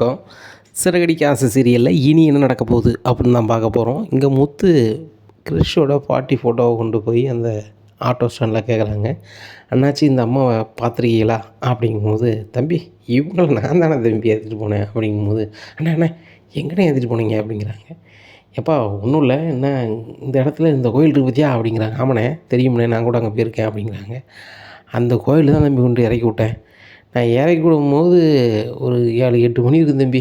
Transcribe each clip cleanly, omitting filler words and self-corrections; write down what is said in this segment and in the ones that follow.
வணக்கம். சிறகடிக்க ஆசை சீரியலில் இனி என்ன நடக்க போகுது அப்படின்னு தான் பார்க்க போகிறோம். இங்கே முத்து கிறிஷோட பாட்டி ஃபோட்டோவை கொண்டு போய் அந்த ஆட்டோ ஸ்டாண்டில் கேட்குறாங்க. அண்ணாச்சி இந்த அம்மாவை பார்த்துருக்கீங்களா அப்படிங்கும்போது, தம்பி இவங்கள நான் தானே தம்பி ஏற்றிட்டு போனேன் அப்படிங்கும்போது, அண்ணா அண்ணா எங்கண்ணே ஏற்றிட்டு போனீங்க அப்படிங்கிறாங்க. எப்பா ஒன்றும் இல்லை, என்ன இந்த இடத்துல இந்த கோயில் இருக்கு பார்த்தியா அப்படிங்கிறாங்க. ஆமாண்ணே தெரியும்ண்ணே, நான் கூட அங்கே போயிருக்கேன் அப்படிங்கிறாங்க. அந்த கோயில் தான் தம்பி கொண்டு இறக்கி விட்டேன். நான் இறக்கி விடும்போது ஒரு 7-8 மணி இருக்கும் தம்பி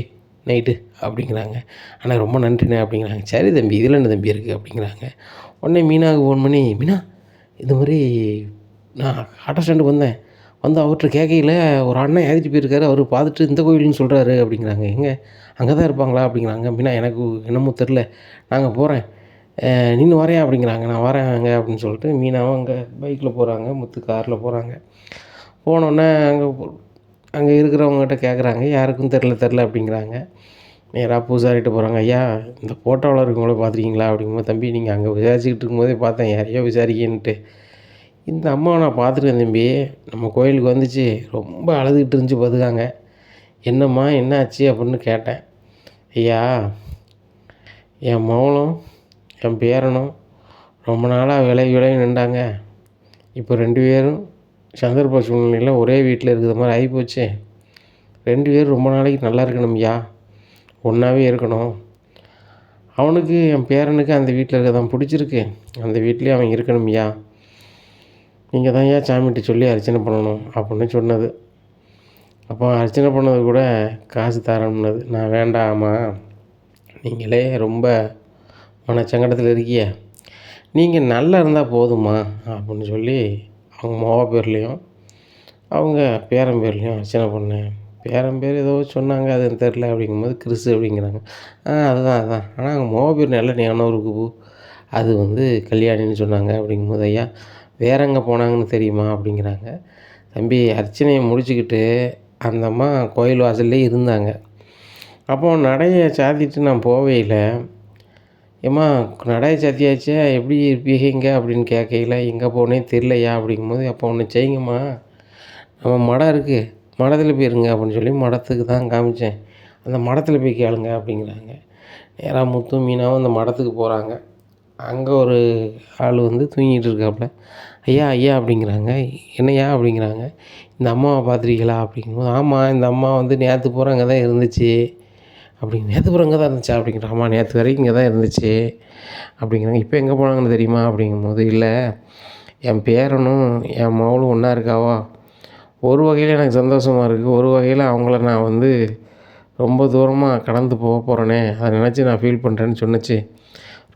நைட்டு அப்படிங்கிறாங்க. அண்ணா ரொம்ப நன்றிண்ணே அப்படிங்கிறாங்க. சரி தம்பி இதில் என்ன தம்பி இருக்குது அப்படிங்கிறாங்க. உடனே மீனாவுக்கு ஃபோன் பண்ணி, மீனா இது மாதிரி நான் ஆட்டோ ஸ்டாண்டுக்கு வந்தேன், வந்து அவர்கிட்ட கேட்கையில் ஒரு அண்ணன் ஏற்றிட்டு போயிருக்காரு, அவர் பார்த்துட்டு இந்த கோயில்னு சொல்கிறாரு அப்படிங்கிறாங்க. எங்கே அங்கே தான் இருப்பாங்களா அப்படிங்கிறாங்க. மீனா எனக்கு என்னமோ தெரில, நாங்கள் போகிறேன், நீனு வரையா அப்படிங்கிறாங்க. நான் வரேங்க அப்படின்னு சொல்லிட்டு மீனாவும் அங்கே பைக்கில் போகிறாங்க, முத்து காரில் போகிறாங்க. போனோடனே அங்கே இருக்கிறவங்ககிட்ட கேட்குறாங்க, யாருக்கும் தெரில அப்படிங்கிறாங்க. நேராக பூசாரிகிட்ட போகிறாங்க. ஐயா இந்த ஃபோட்டோவில் இருக்கவங்கள பார்த்துருக்கீங்களா அப்படிங்கும்போது, தம்பி நீங்கள் அங்கே விசாரிச்சுக்கிட்டு இருக்கும்போதே பார்த்தேன், யாரையோ விசாரிக்கன்ட்டு. இந்த அம்மாவை நான் பார்த்துருக்கேன் தம்பி, நம்ம கோயிலுக்கு வந்துச்சு, ரொம்ப அழுதுகிட்டு இருந்துச்சு பார்த்துக்காங்க. என்னம்மா என்ன ஆச்சு அப்படின்னு கேட்டேன். ஐயா என் மகளும் என் பேரனும் ரொம்ப நாளாக விலகி நின்றாங்க. இப்போ 2 பேரும் சந்தர்ப்ப சூழ்நிலையில் ஒரே வீட்டில் இருக்கிற மாதிரி ஆகிப்போச்சு. 2 பேரும் ரொம்ப நாளைக்கு நல்லா இருக்கணும்யா, ஒன்றாவே இருக்கணும். அவனுக்கு என் பேரனுக்கு அந்த வீட்டில் இருக்க தான் பிடிச்சிருக்கு, அந்த வீட்லேயே அவன் இருக்கணும்யா. நீங்கள் தான் ஏன் சாமிகிட்ட சொல்லி அர்ச்சனை பண்ணணும் அப்படின்னு சொன்னது. அப்போ அர்ச்சனை பண்ணது கூட காசு தரணுன்னது. நான் வேண்டாமா, நீங்களே ரொம்ப மனச்சங்கடத்தில் இருக்கிய, நீங்கள் நல்லா இருந்தால் போதுமா அப்படின்னு சொல்லி அவங்க மொக பேர்லேயும் அவங்க பேரன் பேர்லேயும் அர்ச்சனை பண்ணேன். பேரன் பேர் ஏதோ சொன்னாங்க, அது தெரில அப்படிங்கும்போது கிறிஸு அப்படிங்கிறாங்க. அதுதான் ஆனால் அவங்க மொக பேர் நல்ல ஞானம் இருக்குது, அது வந்து கல்யாணின்னு சொன்னாங்க அப்படிங்கும்போது, ஐயா வேற எங்கே போனாங்கன்னு தெரியுமா அப்படிங்கிறாங்க. தம்பி அர்ச்சனையை முடிச்சுக்கிட்டு அந்த அம்மா கோயில் வாசல்லே இருந்தாங்க. அப்போது நடையை சாத்திட்டு நான் போவையில், ஏம்மா நடையை சாத்தியாச்சா எப்படி இருப்பீங்க அப்படின்னு கேட்கையில், எங்கே போனேன் தெரிலையா அப்படிங்கும்போது, அப்போ ஒன்று செய்யுங்கம்மா, நம்ம மடம் இருக்குது, மடத்தில் போயிருங்க அப்படின்னு சொல்லி மடத்துக்கு தான் காமிச்சேன், அந்த மடத்தில் போய் கேளுங்க அப்படிங்கிறாங்க. நேராக முத்தும் மீனாவும் அந்த மடத்துக்கு போகிறாங்க. அங்கே ஒரு ஆள் வந்து தூங்கிட்டு இருக்காப்புல. ஐயா அப்படிங்கிறாங்க. என்னையா அப்படிங்கிறாங்க. இந்த அம்மாவை பார்த்துருக்கீங்களா அப்படிங்கும்போது, ஆமாம் இந்த அம்மா வந்து நேற்று பூரா அங்கே தான் இருந்துச்சு நேற்று பூரா அங்கே தான் இருந்துச்சா அப்படிங்கிற. ஆமாம் நேற்று வரைக்கும் இங்கே தான் இருந்துச்சு அப்படிங்கிறாங்க. இப்போ எங்கே போனாங்கன்னு தெரியுமா அப்படிங்கும்போது, இல்லை என் பேரனும் என் மகளும் ஒன்றா இருக்காவா, ஒரு வகையில் எனக்கு சந்தோஷமாக இருக்குது, ஒரு வகையில் அவங்கள நான் வந்து ரொம்ப தூரமாக கடந்து போக போகிறேனே, அதை நினச்சி நான் ஃபீல் பண்ணுறேன்னு சொன்னிச்சு.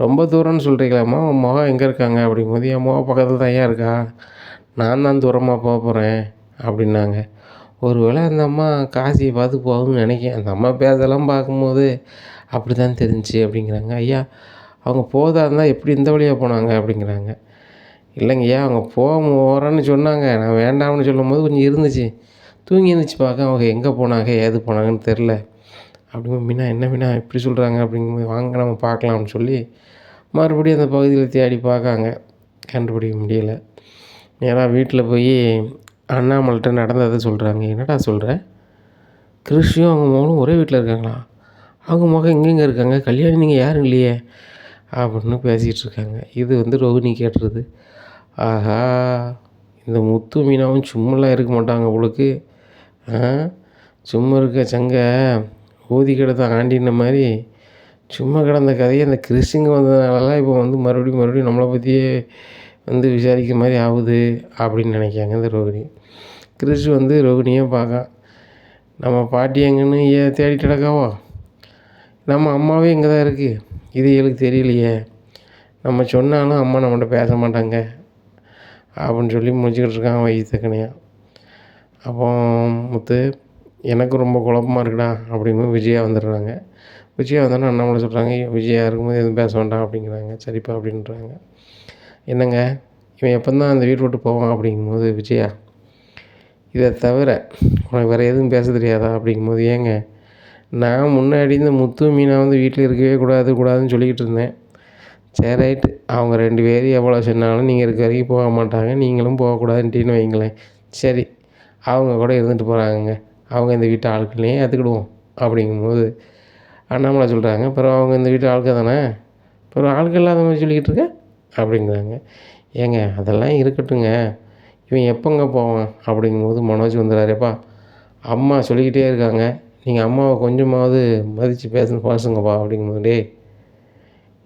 ரொம்ப தூரம்னு சொல்கிறீங்களாம்மா, உன் மகன் எங்கே இருக்காங்க அப்படிங்கும்போது, என் மகன் பக்கத்தில் தான் ஐயா இருக்கா, நான் தான் தூரமாக போக போகிறேன் அப்படின்னாங்க. ஒரு வேளை அந்த அம்மா காசியை பார்த்து போகும்னு நினைக்கிறேன், அந்த அம்மா பேசலாம் பார்க்கும்போது அப்படி தான் தெரிஞ்சிச்சு அப்படிங்கிறாங்க. ஐயா அவங்க போதா இருந்தால் எப்படி இந்த வழியாக போனாங்க அப்படிங்கிறாங்க. இல்லைங்க ஐயா அவங்க போகிறேன்னு சொன்னாங்க, நான் வேண்டாம்னு சொல்லும்போது கொஞ்சம் இருந்துச்சு, தூங்கி இருந்துச்சு பார்க்க, அவங்க எங்கே போனாங்க ஏது போனாங்கன்னு தெரில அப்படிங்கும்போது, மீனா என்ன மீனா இப்படி சொல்கிறாங்க அப்படிங்கும்போது, வாங்க நம்ம பார்க்கலாம்னு சொல்லி மறுபடியும் அந்த பகுதியில் தேடி பார்க்காங்க, கண்டுபிடிக்க முடியலை. நேராக வீட்டில் போய் அண்ணாமலைகிட்ட நடந்ததை சொல்கிறாங்க. என்னடா சொல்கிற, கிறிஷும் அவங்க மகனும் ஒரே வீட்டில் இருக்காங்களா, அவங்க மகன் எங்கெங்கே இருக்காங்க, கல்யாணி நீங்கள் யாரும் இல்லையே அப்படின்னு பேசிகிட்டு இருக்காங்க. இது வந்து ரோகிணி கேட்டுருது. ஆஹா இந்த முத்து மீனாவும் சும்மாலாம் இருக்க மாட்டாங்க உங்களுக்கு, சும்மா இருக்க சங்க ஊதி கிடந்த ஆண்டின மாதிரி சும்மா கிடந்த கதையை அந்த கிறிஸுங்க வந்ததுனாலலாம் இப்போ வந்து மறுபடியும் நம்மளை பற்றியே வந்து விசாரிக்கிற மாதிரி ஆகுது அப்படின்னு நினைக்காங்க இந்த ரோகிணி. கிறிஷ் வந்து ரோகிணியே பார்க்கான். நம்ம பாட்டி எங்கன்னு ஏன் தேடிட்டு கிடக்காவோ, நம்ம அம்மாவே இங்கே தான் இருக்குது, இது எனக்கு தெரியலையே, நம்ம சொன்னாலும் அம்மா நம்மகிட்ட பேச மாட்டாங்க அப்படின்னு சொல்லி முடிச்சுக்கிட்டு இருக்கான் வயிற்றுக்கனையாக. அப்போ முத்து எனக்கு ரொம்ப குழப்பமாக இருக்குடா அப்படின்னு விஜயா வந்துடுறாங்க. விஜயா வந்தோன்னா அண்ணாமலை சொல்கிறாங்க, விஜயா இருக்கும்போது எதுவும் பேச வேண்டாம் அப்படிங்கிறாங்க. சரிப்பா அப்படின்றாங்க. என்னங்க இவன் எப்போ தான் அந்த வீட்டை விட்டு போவான் அப்படிங்கும்போது, விஜயா இதை தவிர உனக்கு வேறு எதுவும் பேச தெரியாதா அப்படிங்கும்போது, ஏங்க நான் முன்னாடி இந்த முத்து மீனா வந்து வீட்டில் இருக்கவே கூடாதுன்னு சொல்லிக்கிட்டு இருந்தேன். சரி ரைட்டு, அவங்க 2 பேரும் எவ்வளோ சொன்னாலும் நீங்கள் இருக்க வரைக்கும் போக மாட்டாங்க, நீங்களும் போகக்கூடாதுன்ட்டின்னு வைங்களேன். சரி அவங்க கூட இருந்துட்டு போகிறாங்க, அவங்க இந்த வீட்டு ஆட்களையும் ஏற்றுக்கிடுவோம் அப்படிங்கும்போது அண்ணாமலை சொல்கிறாங்க, அப்புறம் அவங்க இந்த வீட்டு ஆளுக்க தானே, அப்புறம் ஆளுக்க இல்லாத மாதிரி சொல்லிக்கிட்டு இருக்க அப்படிங்கிறாங்க. ஏங்க அதெல்லாம் இருக்கட்டுங்க, இவன் எப்போங்க போவான் அப்படிங்கும்போது மனோஜ் வந்துடுறாருப்பா, அம்மா சொல்லிக்கிட்டே இருக்காங்க, நீங்கள் அம்மாவை கொஞ்சமாவது மதித்து பேசுங்கப்பா அப்படிங்கும்போது, டேய்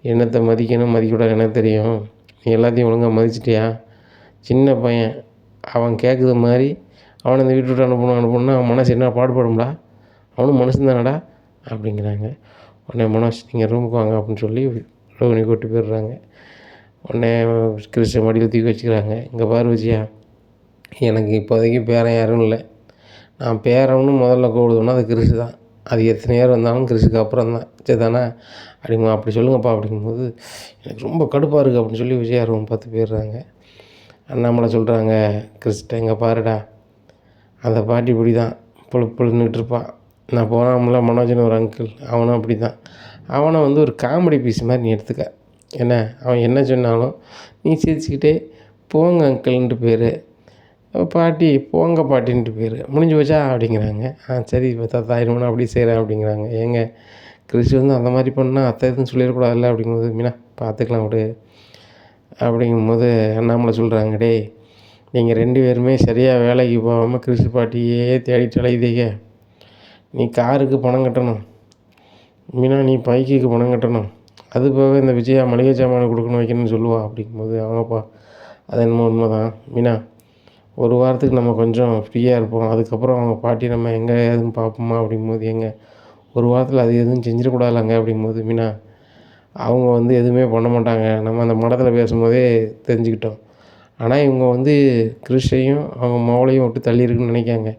என்னத்தை மதிக்கணும் மதிக்கக்கூடாது எனக்கு தெரியும், நீ எல்லாத்தையும் ஒழுங்காக மதிச்சிட்டியா, சின்ன பையன் அவன் கேட்குற மாதிரி அவனை இந்த வீட்டு விட்டு அனுப்பணும்னா அவன் மனசு என்ன பாடுபடும்டா, அவனும் மனுஷன் தானடா அப்படிங்கிறாங்க. உடனே மனோஜ் நீங்கள் ரூமுக்கு வாங்க அப்படின்னு சொல்லி ரோகிணி கூப்பிட்டு போயிடுறாங்க. உடனே கிறிஸ்ட மடியில் தூக்கி வச்சுக்கிறாங்க. இங்கே பாரு விஜயா, எனக்கு இப்போதைக்கு பேரன் யாரும் இல்லை, நான் பேரன்னு முதல்ல கூப்பிடுவேன்னா அது கிறிஸ்து தான், அது எத்தனை பேர் வந்தாலும் கிறிஸ்துக்கு அப்புறம் தான், சரி தானே அப்படிமா, அப்படி சொல்லுங்கப்பா அப்படிங்கும்போது எனக்கு ரொம்ப கடுப்பாக இருக்குது அப்படின்னு சொல்லி விஜயா ரூம் பார்த்து போயிடுறாங்க. அண்ணாமலை சொல்கிறாங்க கிறிஸ்ட, இங்கே பாருடா, அந்த பாட்டி இப்படி தான் பொழுதுன்னுட்டு இருப்பான், நான் போனாமல மனோஜன் ஒரு அங்கிள், அவனும் அப்படி தான், அவனை வந்து ஒரு காமெடி பீஸ் மாதிரி நீ எடுத்துக்க, என்ன அவன் என்ன சொன்னாலும் நீ சிரிச்சுக்கிட்டே போங்க அங்கிள்ன்ட்டு பேர், பாட்டி போங்க பாட்டின்ட்டு பேர், முடிஞ்சு வச்சா அப்படிங்கிறாங்க. சரி தாத்தாயிரமனா அப்படி செய்கிறேன் அப்படிங்கிறாங்க. ஏங்க கிறிஸ்து வந்து அந்த மாதிரி பண்ணால் அத்தை எதுவும் சொல்லிடக்கூடாதுல்ல அப்படிங்கும்போது, மீனா பார்த்துக்கலாம் விடு அப்படிங்கும்போது அண்ணாமலை சொல்கிறாங்க, டேய் நீங்கள் 2 பேருமே சரியாக வேலைக்கு போகாமல் கிறிஸ்து பாட்டியே தேடிட்டு அலையுதீங்க, நீ காருக்கு பணம் கட்டணும் மீனா, நீ பைக்குக்கு பணம் கட்டணும், அது போக இந்த விஜயா மளிகை சாமான் கொடுக்கணும் வைக்கணும்னு சொல்லுவா அப்படிங்கும்போது, ஆமாப்பா அது என்னமோ உண்மை தான் மீனா, ஒரு வாரத்துக்கு நம்ம கொஞ்சம் ஃப்ரீயாக இருப்போம், அதுக்கப்புறம் அவங்க பாட்டி நம்ம எங்கே ஏதுன்னு பார்ப்போமா அப்படிங்கும்போது, எங்க ஒரு வாரத்தில் அது எதுவும் செஞ்சிடக்கூடாதுலங்க அப்படிங்கும்போது, மீனா அவங்க வந்து எதுவுமே பண்ண மாட்டாங்க, நம்ம அந்த மடத்தில் பேசும்போதே தெரிஞ்சுக்கிட்டோம், ஆனால் இவங்க வந்து கிறிஸ்டையும் அவங்க மோளையும் விட்டு தள்ளி இருக்குன்னு நினைக்காங்க,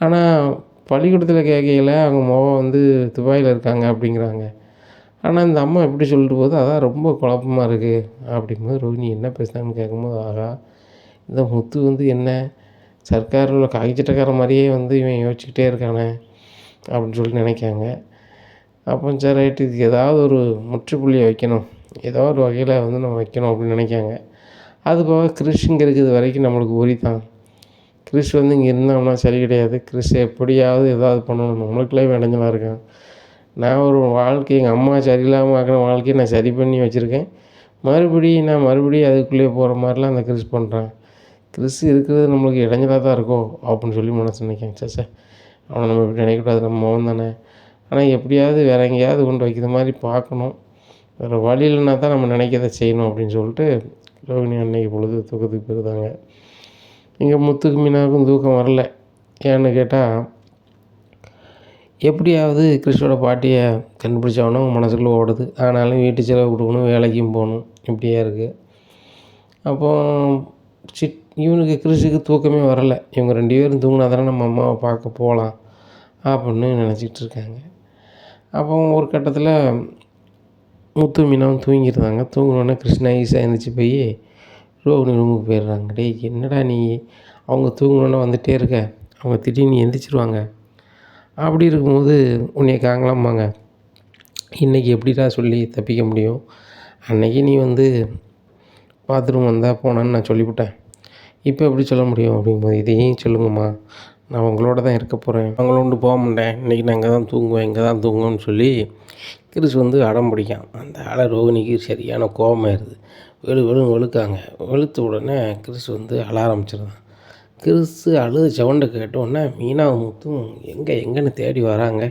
ஆனால் பள்ளிக்கூடத்தில் கேட்கையில் அவங்க மோகம் வந்து துபாயில் இருக்காங்க அப்படிங்கிறாங்க, ஆனால் இந்த அம்மா எப்படி சொல்லிட்டு போகுது, அதான் ரொம்ப குழப்பமாக இருக்குது அப்படிங்கும்போது ரோஹிணி என்ன பேசுனாங்கன்னு கேட்கும்போது, ஆகா இந்த முத்து வந்து என்ன சர்க்காரில் உள்ள காய்ச்சட்டக்கார மாதிரியே வந்து இவன் யோசிச்சுக்கிட்டே இருக்கானே அப்படின்னு சொல்லி நினைக்காங்க. அப்போ சரி ரைட்டு, இதுக்கு ஏதாவது ஒரு முற்றுப்புள்ளியை வைக்கணும், ஏதோ ஒரு வகையில் வந்து நம்ம வைக்கணும் அப்படின்னு நினைக்காங்க. அது போக கிறிஸ் இங்கே இருக்கிறது வரைக்கும் நம்மளுக்கு உரி தான், கிறிஸ் வந்து இங்கே இருந்தோம்னா சரி கிடையாது, கிறிஸ் எப்படியாவது ஏதாவது பண்ணணும், நம்மளுக்குள்ளே இடைஞ்சலாக இருக்கேன், நான் ஒரு வாழ்க்கை எங்கள் அம்மா சரியில்லாமல் ஆக்கின வாழ்க்கையை நான் சரி பண்ணி வச்சுருக்கேன், நான் மறுபடியும் அதுக்குள்ளேயே போகிற மாதிரிலாம் அந்த கிறிஸ் பண்ணுறான், கிறிஸ் இருக்கிறது நம்மளுக்கு இடைஞ்சலாக தான் இருக்கோ அப்படின்னு சொல்லி மனசு நினைக்காங்க. சே அவனை நம்ம இப்படி நினைக்கக்கூடாது, நம்ம மகன் தானே, ஆனால் எப்படியாவது வேறு எங்கேயாவது கொண்டு வைக்கிற மாதிரி பார்க்கணும், வேறு வழி இல்லைன்னா தான் நம்ம நினைக்கிறத செய்யணும் அப்படின்னு சொல்லிட்டு ரோகிணி அன்னைக்கு பொழுது தூக்கத்துக்கு போயிருந்தாங்க. இங்கே முத்துக்கு மீனாவுக்கும் தூக்கம் வரல, ஏன்னு கேட்டால் எப்படியாவது கிறிஸ்டோட பாட்டியை கண்டுபிடிச்சாகணும் மனசுக்குள்ளே ஓடுது, ஆனாலும் வீட்டு செலவு கொடுக்கணும், வேலைக்கும் போகணும், இப்படியே இருக்குது. அப்போ இவனுக்கு கிறிஸுக்கு தூக்கமே வரலை, இவங்க 2 பேரும் தூங்கினா தானே நம்ம அம்மாவை பார்க்க போகலாம் அப்படின்னு நினச்சிக்கிட்டு இருக்காங்க. அப்போ ஒரு கட்டத்தில் முத்து மீனாவும் தூங்கிடுறாங்க. தூங்கினோடனே கிருஷ்ணா ஈஸியாக எழுந்திரிச்சி போய் ரோகிணி ரூமுக்கு போயிடுறாங்க. டேய் என்னடா நீ அவங்க தூங்கினோன்னே வந்துகிட்டே இருக்க, அவங்க திடீர்னு எந்திரிச்சிருவாங்க, அப்படி இருக்கும்போது உன்னைய காங்கலாம்பாங்க, இன்றைக்கி எப்படிடா சொல்லி தப்பிக்க முடியும், அன்றைக்கி நீ வந்து பாத்ரூம் வந்தால் போனான்னு நான் சொல்லிவிட்டேன், இப்போ எப்படி சொல்ல முடியும் அப்படிங்கும்போது, இதையும் சொல்லுங்கம்மா, நான் உங்களோட தான் இருக்க போகிறேன், அவங்களோண்டு போக மாட்டேன், இன்றைக்கி நான் இங்கே தான் தூங்குவேன், இங்கே தான் தூங்குவேன்னு சொல்லி கிறிஸ் வந்து அடம் பிடிக்கான். அந்த ஆளை ரோகிணிக்கு சரியான கோபமாயிருது, வெளுன்னு வெளுக்காங்க. வெளுத்த உடனே கிறிஸ் வந்து அழ ஆரம்பிச்சிடுறான். கிறிஸு அழுத சவுண்டை கேட்டோடனே மீனாவும் முத்தும் எங்கேன்னு தேடி வராங்க.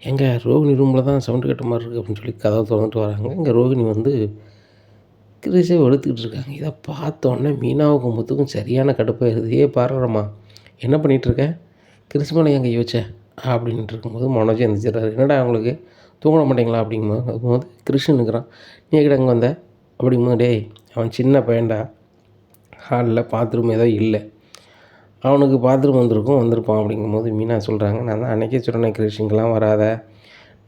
எங்கே ரோகிணி ரூமில் தான் சவுண்டு கேட்ட மாதிரி இருக்குது அப்படின்னு சொல்லி கதவை திறந்துட்டு வராங்க. இங்கே ரோகிணி வந்து கிறிஸே வெளுத்துக்கிட்டு இருக்காங்க. இதை பார்த்தோன்னே மீனாவுக்கும் முத்துக்கும் சரியான கடுப்பாயிருது. பாருறம்மா என்ன பண்ணிகிட்ருக்க, கிறிஸ் மேலே எங்கே யோசிச்ச அப்படின்ட்டு இருக்கும்போது மனோஜ் எந்திரிச்சிடுறாரு. என்னடா அவங்களுக்கு தூங்க மாட்டேங்களா அப்படிங்கும்போது கிறிஸ்ன்னு இருக்கிறான். நீ எங்கிட்ட அங்கே வந்த அப்படிங்கும்போது, டேய் அவன் சின்ன பையன்டா, ஹாலில் பாத்ரூம் ஏதோ இல்லை, அவனுக்கு பாத்ரூம் வந்திருப்பான் அப்படிங்கும்போது மீனா சொல்கிறாங்க, நான் தான் அன்றைக்கே சொன்னேன் கிறிஸ் இங்கெல்லாம் வராத,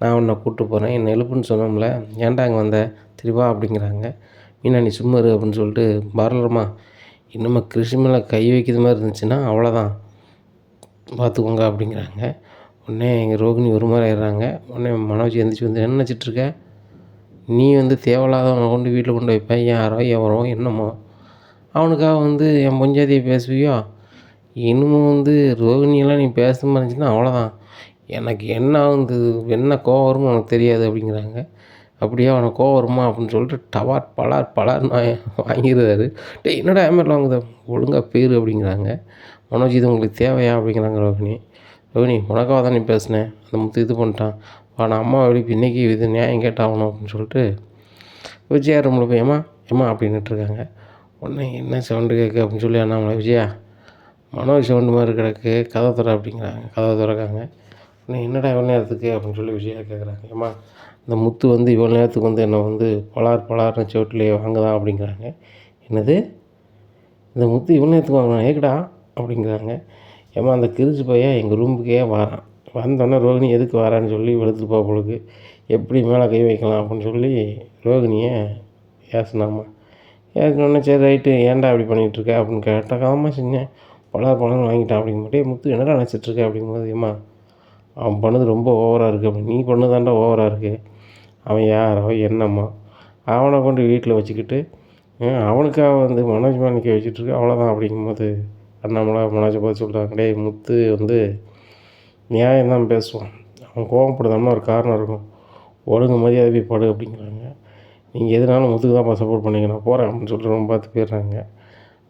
நான் உன்னை கூப்பிட்டு போகிறேன், என்னை எழுப்புன்னு சொன்னோம்ல, ஏன்டா அங்கே வந்த திருவா அப்படிங்கிறாங்க. மீனா நீ சும்மா இரு அப்படின்னு சொல்லிட்டு, பார்லர்மா இன்னும் கிறிஸ் மேலே கை வைக்கிற மாதிரி இருந்துச்சுன்னா அவ்வளோதான் பார்த்துக்கோங்க அப்படிங்கிறாங்க. உடனே எங்கள் ரோகிணி ஒரு மாதிரி ஆயிடுறாங்க. உடனே மனோஜ் எந்திரிச்சு வந்து, என்ன நினச்சிட்ருக்க, நீ வந்து தேவையில்லாதவனை கொண்டு வீட்டில் கொண்டு வைப்பேன், யாரோ எவரோ என்னமோ அவனுக்காக வந்து என் பொஞ்சாதியை பேசுவியோ, இன்னமும் வந்து ரோகிணியெல்லாம் நீ பேசாமல் இருந்துச்சுன்னா அவ்வளோதான், எனக்கு என்ன ஆகுது, என்ன கோவம் வருமோ உனக்கு தெரியாது அப்படிங்கிறாங்க. அப்படியா உனக்கு கோவம் வருமா அப்படின்னு சொல்லிட்டு டவார் பலார் பலார்னு வாங்கிடுறாரு. டேய் என்னடா ஏமாரில் வாங்குத, ஒழுங்காக போயிரு அப்படிங்கிறாங்க. மனோஜ் இது உங்களுக்கு தேவையா அப்படிங்கிறாங்க ரோகிணி. ரோகிணி உனக்காக தான் நீ பேசினேன், அந்த முத்து இது பண்ணிட்டான், நான் அம்மா எழுப்பி இன்றைக்கி இது நியாயம் கேட்டாகணும் அப்படின்னு சொல்லிட்டு விஜயா ரூமில் போய் ஏம்மா ஏம்மா அப்படின்னுட்டு இருக்காங்க. உடனே என்ன சவுண்டு கேட்கு அப்படின்னு சொல்லி அண்ணாமலை விஜயா மனோஜ் சவுண்டு மாதிரி கிடக்கு, கதை துறை அப்படிங்கிறாங்க. கதை திறக்காங்க. உடனே என்னடா இவ்வளோ நேரத்துக்கு அப்படின்னு சொல்லி விஜயா கேட்குறாங்க. ஏம்மா இந்த முத்து வந்து இவ்வளோ நேரத்துக்கு வந்து என்னை வந்து பலார்னு செவட்டிலே வாங்குதான் அப்படிங்கிறாங்க. என்னது இந்த முத்து இவ்வளோ நேரத்துக்கு வாங்கினா ஏக்கடா அப்படிங்கிறாங்க. ஏம்மா அந்த கிரிச்சு பையன் எங்கள் ரூமுக்கே வரான், வந்தோடனே ரோகிணி எதுக்கு வரான்னு சொல்லி வெளுத்துப்பா பொழுது எப்படி மேலே கை வைக்கலாம் அப்படின்னு சொல்லி ரோகிணியை ஏசினாம்மா. ஏசினோடனே சரி ரைட்டு ஏன்டா அப்படி பண்ணிகிட்ருக்க அப்படின்னு கேட்டாக்காமல் செஞ்சேன், பலர்னு வாங்கிட்டான் அப்படிங்கும்போது முத்து என்னடா நினச்சிட்ருக்க அப்படிங்கும்போது ஏம்மா அவன் பண்ணது ரொம்ப ஓவராக இருக்குது அப்படின்னு. நீ பண்ணதாண்டா ஓவராக இருக்குது, அவன் யார் அவன் என்னம்மா அவனை கொண்டு வீட்டில் வச்சுக்கிட்டு அவனுக்காக வந்து மனோஜ் மாணிக்க வச்சுட்ருக்கு அவ்வளோதான் அப்படிங்கும்போது அண்ணாமலை மனோஜை பார்த்து சொல்கிறாங்க. டேய் முத்து வந்து நியாயம்தான் பேசுவான், அவன் கோவப்படுதான்னு ஒரு காரணம் இருக்கும், ஒழுங்கு மரியாதை போய் படு அப்படிங்கிறாங்க. நீங்கள் எதுனாலும் முத்துக்கு தான் சப்போர்ட் பண்ணிங்க, நான் போகிறேன் அப்படின்னு சொல்லிட்டு ரொம்ப பார்த்து போயிடுறாங்க.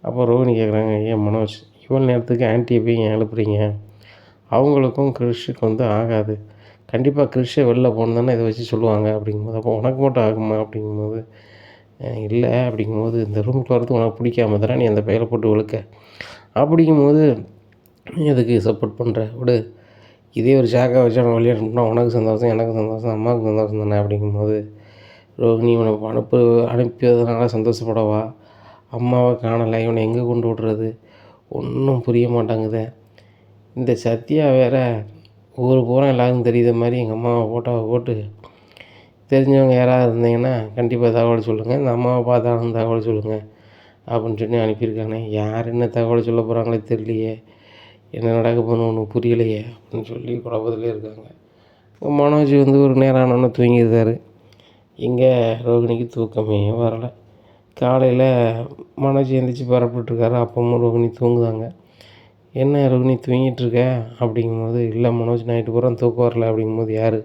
அப்போ ரோஹிணி கேட்குறாங்க, ஏன் மனோஜ் இவ்வளோ நேரத்துக்கு ஆன்ட்டியை போய் ஏன் எழுப்புறீங்க, அவங்களுக்கும் கிறிஷுக்கு வந்து ஆகாது, கண்டிப்பாக கிறிஷை வெளில போகணுன்னு இதை வச்சு சொல்லுவாங்க அப்படிங்கும்போது, அப்போ உனக்கு மட்டும் ஆகுமா அப்படிங்கும்போது இல்லை அப்படிங்கும்போது இந்த ரூமுக்கு வரது உனக்கு பிடிக்காம தானே நீ அந்த பையில போட்டு விழுக்க, அப்படிங்கும்போது எதுக்கு சப்போர்ட் பண்ணுற விடு, இதே ஒரு ஷாக்காக வச்சு அவன் விளையாடணும்னா உனக்கு சந்தோஷம் எனக்கு சந்தோஷம் அம்மாவுக்கு சந்தோஷம் தானே அப்படிங்கும்போது ரோகிணி இவனை அனுப்பியதுனால சந்தோஷப்படவா, அம்மாவை காணலை, இவனை எங்கே கொண்டு விட்றது ஒன்றும் புரிய மாட்டாங்குதே, இந்த சத்யா வேறு ஊர் பூரா எல்லாருக்கும் தெரியுத மாதிரி எங்கள் அம்மாவை ஃபோட்டோவை போட்டு தெரிஞ்சவங்க யாராவது இருந்தீங்கன்னா கண்டிப்பாக தகவல் சொல்லுங்கள், இந்த அம்மாவை பார்த்தாலும் தகவல் சொல்லுங்கள் அப்படின்னு சொல்லி அனுப்பியிருக்காங்க. யார் என்ன தகவல் சொல்ல போகிறாங்களே தெரியலையே, என்ன நடக்க போகணும் ஒன்றும் புரியலையே அப்படின்னு சொல்லி குழப்பத்திலே இருக்காங்க. மனோஜ் வந்து ஒரு நேரம் ஆனோன்னு தூங்கியிருக்காரு. இங்கே ரோகிணிக்கு தூக்கமே வரலை. காலையில் மனோஜ் எழுந்திரிச்சி பரப்பிட்டுருக்காரு. அப்பவும் ரோகிணி தூங்குதாங்க. என்ன ரோகிணி தூங்கிட்டுருக்க அப்படிங்கும்போது இல்லை மனோஜ் நைட்டு பூரா தூக்கம் வரல அப்படிங்கும்போது யார்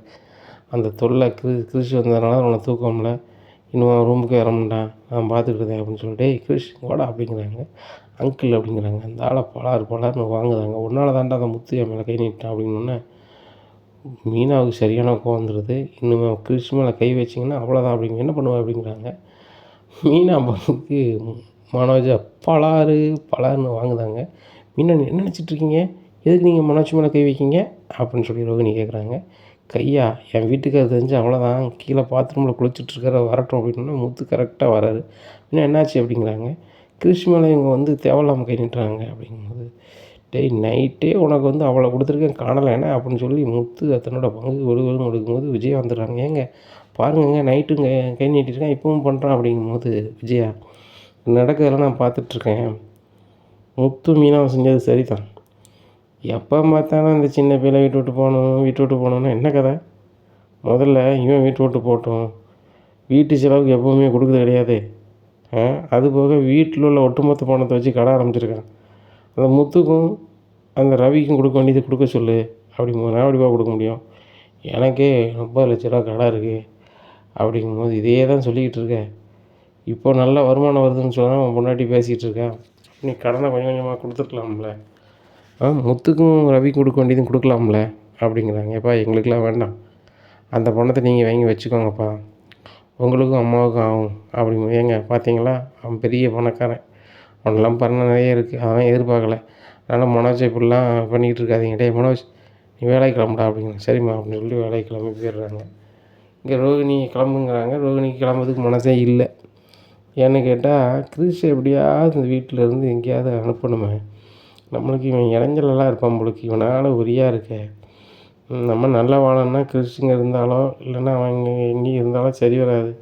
அந்த தொல்லை கிறிஷ் வந்ததுனால அவனை தூக்கம்ல, இன்னும் அவன் ரூமுக்கு வரமாட்டான், நான் பார்த்துக்கிட்டேன் அப்படின்னு சொல்லிட்டு கிறிஷ் வாடா அப்படிங்கிறாங்க. அங்கிள் அப்படிங்கிறாங்க. அந்த ஆளை பலார்னு வாங்குதாங்க. ஒன்றால் தாண்டா அந்த முத்து என் மேலே கை நீட்டான் அப்படின்னோடனே மீனாவுக்கு சரியான கோவம் வந்துடுது. இன்னுமே கிறிஷ் மேலே கை வச்சிங்கன்னா அவ்வளோதான் அப்படிங்க, என்ன பண்ணுவேன் அப்படிங்கிறாங்க. மீனா பங்குக்கு மனோஜை பலார்னு வாங்குதாங்க. மீனா என்ன நினச்சிட்ருக்கீங்க, எதுக்கு நீங்கள் மனோஜ் மேலே கை வைக்கிங்க அப்படின்னு சொல்லி ரோகிணி கேட்குறாங்க. கையா என் வீட்டுக்காரர் தெரிஞ்சு அவ்வளோதான், கீழே பாத்ரூமில் குளிச்சுட்ருக்கிற வரட்டும் அப்படின்னா முத்து கரெக்டாக வராரு. இன்னும் என்னாச்சு அப்படிங்கிறாங்க. கிறிஷ் மேலே இவங்க வந்து தேவையில்லாமல் கை நிட்டுறாங்க அப்படிங்கும்போது டேய் நைட்டே உனக்கு வந்து அவ்வளோ கொடுத்துருக்கேன் காணலைன்னா அப்படின்னு சொல்லி முத்து தன்னோட பங்கு ஒழுங்கு கொடுக்கும்போது விஜயா வந்துடுறாங்க. ஏங்க பாருங்கங்க நைட்டுங்க கை நீட்டிருக்கேன் இப்பவும் பண்ணுறான் அப்படிங்கும்போது விஜயா நடக்கிறதெல்லாம் நான் பார்த்துட்ருக்கேன், முத்து மீனாவை செஞ்சது சரி தான், எப்போ பார்த்தாலும் அந்த சின்ன பிள்ளை வீட்டு விட்டு போகணுன்னா என்ன கதை, முதல்ல இவன் வீட்டு விட்டு போட்டோம், வீட்டு செலவுக்கு எப்போவுமே கொடுக்குறது கிடையாது, அதுபோக வீட்டில் உள்ள ஒட்டுமொத்த பணத்தை வச்சு கடை ஆரம்பிச்சிருக்கான், அந்த முத்துக்கும் அந்த ரவிக்கும் கொடுக்க வேண்டியது கொடுக்க சொல்லு அப்படிங்கும்போது நான் எப்படிப்பா கொடுக்க முடியும், எனக்கே 30 லட்ச ரூபா கடை இருக்குது அப்படிங்கும்போது இதே தான் சொல்லிக்கிட்டு இருக்கேன், இப்போ நல்ல வருமானம் வருதுன்னு சொன்னால் அவன் முன்னாடி பேசிகிட்டு இருக்கேன், நீ கடனை கொஞ்சம் கொஞ்சமாக கொடுத்துருக்கலாம்ல, முத்துக்கும் ரவிக்கும் கொடுக்க வேண்டியதும் கொடுக்கலாம்ல அப்படிங்கிறாங்க. எப்பா எங்களுக்கெலாம் வேண்டாம், அந்த பணத்தை நீங்கள் வாங்கி வச்சுக்கோங்கப்பா, உங்களுக்கும் அம்மாவுக்கும் ஆகும் அப்படிங்க. ஏங்க பார்த்தீங்களா அவன் பெரிய பணக்காரன், அவனெல்லாம் பண்ண நிறைய இருக்குது, அதெல்லாம் எதிர்பார்க்கல, அதனால் மனோஜை இப்படிலாம் பண்ணிக்கிட்டு இருக்காதீங்க, டே மனோஜ் நீ வேலைக்கு கிளம்புடா அப்படிங்கிறாங்க. சரிம்மா அப்படின்னு சொல்லி வேலைக்கு கிளம்பி போயிடுறாங்க. இங்கே ரோகிணி கிளம்புங்கிறாங்க. ரோகிணிக்கு கிளம்புறதுக்கு மனசே இல்லை. ஏன்னு கேட்டால் கிறிஷை எப்படியாவது இந்த வீட்டில் இருந்து எங்கேயாவது அனுப்பணுமே, நம்மளுக்கு இவன் இளைஞரெல்லாம் இருப்பான் பொழுது இவனால் உரியாக இருக்க, நம்ம நல்லா வாழணும்னா கிறிஷுங்க இருந்தாலோ இல்லைன்னா அவன் எங்கேயும் இருந்தாலோ சரி வராது,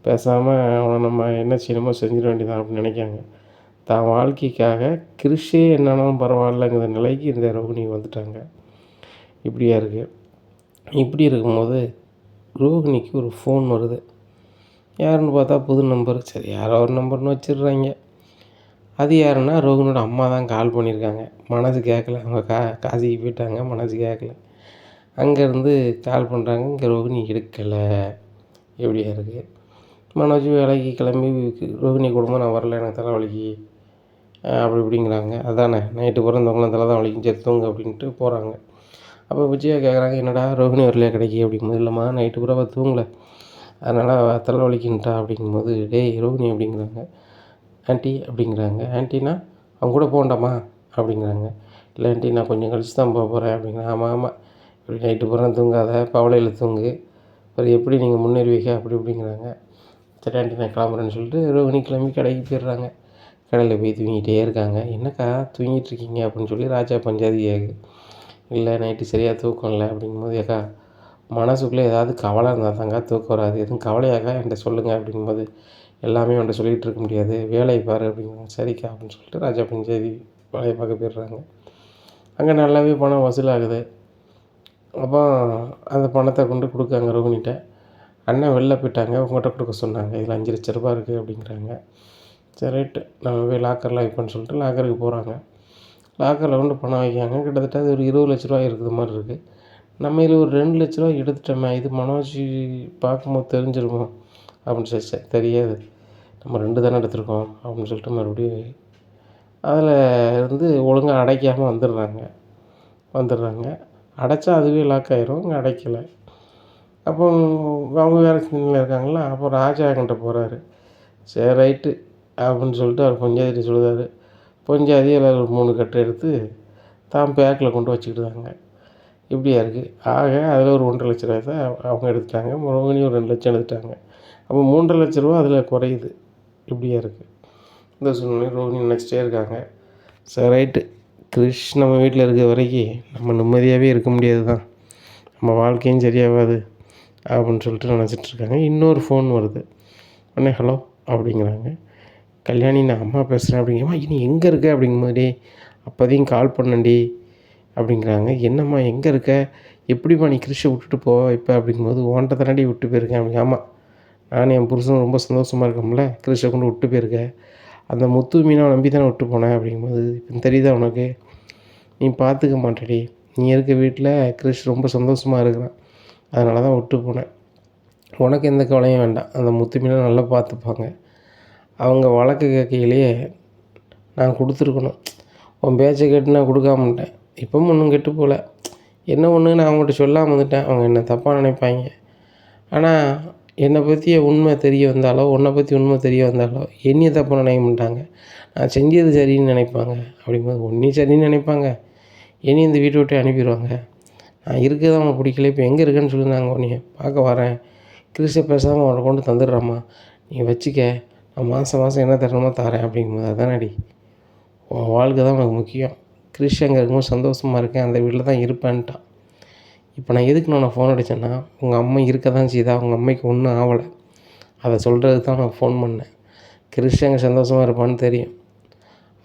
பேசாமல் அவனை நம்ம என்ன செய்யணுமோ செஞ்சிட வேண்டியதான் அப்படின்னு நினைக்காங்க. தான் வாழ்க்கைக்காக கிறிஷே என்னாலும் பரவாயில்லைங்கிற நிலைக்கு இந்த ரோகிணி வந்துட்டாங்க. இப்படியா இருக்குது. இப்படி இருக்கும்போது ரோகிணிக்கு ஒரு ஃபோன் வருது. யாருன்னு பார்த்தா புது நம்பர். சரி யாரோ ஒரு நம்பர்னு வச்சிடுறாங்க. அது யாருன்னா ரோகிணியோட அம்மா தான் கால் பண்ணியிருக்காங்க. மனசு கேட்கல, அவங்க காசிக்கு போயிட்டாங்க, மனசு கேட்கல. அங்கேருந்து கால் பண்ணுறாங்க. இங்கே ரோகிணி எடுக்கலை. எப்படியா இருக்குது? மனோஜ் வேலைக்கு கிளம்பி ரோகிணி குடும்பம் நான் வரல, எனக்கு தலை வலிக்கு அப்படி இப்படிங்கிறாங்க. அதானே நைட்டு பூரா இந்தவங்களாம் தலை தான் வலிக்கும், சரி தூங்க அப்படின்ட்டு போகிறாங்க. அப்போ விஜயா கேட்குறாங்க, என்னடா ரோகிணி வரலையா கடைக்கு அப்படிங்கும்போது, இல்லைம்மா நைட்டு பூரா தூங்கலை, அதனால் தலை வலிக்குன்ட்டா அப்படிங்கும்போது, டேய் ரோகிணி அப்படிங்கிறாங்க. ஆண்டி அப்படிங்கிறாங்க. ஆண்டினா அவங்க கூட போகண்டாமா அப்படிங்கிறாங்க. இல்லை ஆண்டி நான் கொஞ்சம் கழிச்சு தான் போகிறேன் அப்படிங்கிறேன். ஆமாம் ஆமாம், இப்படி நைட்டு பூரா தூங்காத, பவளையில் தூங்கு, அப்புறம் எப்படி நீங்கள் முன்னேறுவீங்க அப்படி இப்படிங்கிறாங்க. சரி ஆண்டி நான் கிளம்புறேன்னு சொல்லிட்டு ரோகிணி கிளம்பி கடைக்கு போயிடுறாங்க. கடையில் போய் தூங்கிட்டே இருக்காங்க. என்னக்கா தூங்கிட்டுருக்கீங்க அப்படின்னு சொல்லி ராஜா பஞ்சாதி கேட்குது. இல்லை நைட்டு சரியாக தூக்கம் இல்லை அப்படிங்கும்போது, ஏக்கா மனசுக்குள்ளே ஏதாவது கவலை இருந்தால் தாங்க தூக்கம் வராது, எதுவும் கவலையாக்கா என்கிட்ட சொல்லுங்கள் அப்படிங்கும்போது, எல்லாமே என்கிட்ட சொல்லிகிட்டு இருக்க முடியாது, வேலையை பாரு அப்படிங்கிறாங்க. சரிக்கா அப்படின்னு சொல்லிட்டு ராஜா பஞ்சாதி வேலையை பார்க்க போயிடுறாங்க. அங்கே நல்லாவே பணம் வசூலாகுது. அப்போ அந்த பணத்தை கொண்டு கொடுக்காங்க ரோகிணிகிட்ட. அண்ணன் வெளில போயிட்டாங்க, உங்கள்கிட்ட கொடுக்க சொன்னாங்க, இதில் 5,00,000 ரூபா இருக்குது அப்படிங்கிறாங்க. சரி ரைட்டு, நம்ம போய் லாக்கரில் வைப்போன்னு சொல்லிட்டு லாக்கருக்கு போகிறாங்க. லாக்கரில் கொண்டு பணம் வைக்காங்க. கிட்டத்தட்ட அது ஒரு 20,00,000 ரூபா இருக்குது மாதிரி இருக்குது. நம்ம இதில் ஒரு 2,00,000 ரூபா எடுத்துட்டோமே, இது மனோஜ் பார்க்கும்போது தெரிஞ்சிருமோ அப்படின்னு சொல்லி, தெரியாது, நம்ம 2 தானே எடுத்திருக்கோம் அப்படின்னு சொல்லிட்டு மறுபடியும் அதில் இருந்து ஒழுங்காக அடைக்காமல் வந்துடுறாங்க. அடைச்சா அதுவே லாக் ஆகிரும், இங்கே அடைக்கலை. அப்போ அவங்க வேறு சிந்தனையில் இருக்காங்களா. அப்போ ராஜா என்கிட்ட போகிறாரு. சரி ரைட்டு அப்படின்னு சொல்லிட்டு அவர் பஞ்சாதிகிட்ட சொல்லுவார். பஞ்சாதி அதில் ஒரு 3 கட்டு எடுத்து தான் பேக்கில் கொண்டு வச்சுக்கிட்டாங்க. இப்படியா இருக்குது. ஆக அதில் ஒரு 1,50,000 ரூபாய் அவங்க எடுத்துட்டாங்க. ரோகிணி ஒரு 2,00,000 எடுத்துட்டாங்க. அப்போ 3,50,000 ரூபா அதில் குறையுது. இப்படியா இருக்குது. இந்த சூழ்நிலை ரோகிணி நினச்சிட்டே இருக்காங்க. சரி ரைட்டு, கிரிஷ் நம்ம வீட்டில் இருக்கிற வரைக்கும் நம்ம நிம்மதியாகவே இருக்க முடியாது தான், நம்ம வாழ்க்கையும் சரியாகாது அப்படின்னு சொல்லிட்டு நினச்சிட்ருக்காங்க. இன்னொரு ஃபோன் வருது. உடனே ஹலோ அப்படிங்கிறாங்க. கல்யாணி நான் அம்மா பேசுகிறேன் அப்படிங்கம்மா. நீ எங்கே இருக்க அப்படிங்கும்போதே, அப்போதையும் கால் பண்ணண்டி அப்படிங்கிறாங்க. என்னம்மா எங்கே இருக்க, எப்படிம்மா நீ கிரிஷை விட்டுட்டு போவ இப்போ அப்படிங்கும்போது, உன்கிட்ட தானடி விட்டு போயிருக்கேன் அப்படிங்க. ஆமாம், நான் என் புருஷன் ரொம்ப சந்தோஷமாக இருக்கோம்ல, கிரிஷை கொண்டு விட்டு போயிருக்கேன், அந்த முத்து மீனை நம்பி தானே விட்டு போனேன் அப்படிங்கும்போது, இப்போ தெரியுதா உனக்கு, நீ பார்த்துக்க மாட்டேடி, நீ இருக்க வீட்டில் கிரிஷ் ரொம்ப சந்தோஷமாக இருக்கிறான், அதனால தான் விட்டு போனேன், உனக்கு எந்த கவலையும் வேண்டாம், அந்த முத்து மீனை நல்லா பார்த்துப்பாங்க, அவங்க வழக்கு கேட்கையிலேயே நான் கொடுத்துருக்கணும், உன் பேச்சை கேட்டு நான் கொடுக்காமட்டேன், இப்போவும் ஒன்றும் கெட்டு போகல, என்ன ஒன்று நான் அவங்கள்ட்ட சொல்லாமல் வந்துட்டேன், அவங்க என்னை தப்பாக நினைப்பாங்க, ஆனால் என்னை பற்றி உண்மை தெரிய வந்தாலோ, உன்னை பற்றி உண்மை தெரிய வந்தாலோ என்னையை தப்பாக நினைக்க மாட்டாங்க, நான் செஞ்சது சரின்னு நினைப்பாங்க அப்படிங்கும்போது, உன்னையும் சரின்னு நினைப்பாங்க, என்னையும் இந்த வீட்டை விட்டு அனுப்பிடுவாங்க, நான் இருக்கிறது அவனுக்கு பிடிக்கல, இப்போ எங்கே இருக்கேன்னு சொல்லி நாங்கள் உன்னைய பார்க்க வரேன், கிறிஸ்டை பேசாமல் அவனை கொண்டு தந்துடுறாம்மா, நீ வச்சுக்க, நான் மாதம் என்ன தரணுமோ தரேன் அப்படிங்கும்போது, அதானடி உன் வாழ்க்கை தான் உனக்கு முக்கியம், கிறிஷ் அங்கே இருக்கும்போது சந்தோஷமாக இருக்கேன், அந்த வீட்டில் தான் இருப்பேன்ட்டான். இப்போ நான் எதுக்கு நான் ஃபோன் அடித்தேன்னா, உங்கள் அம்மா இருக்க தான் செய்தா, உங்கள் அம்மைக்கு ஒன்றும் ஆகலை, அதை சொல்கிறதுக்கு தான் நான் ஃபோன் பண்ணேன், கிறிஷ் அங்கே சந்தோஷமாக இருப்பான்னு தெரியும்,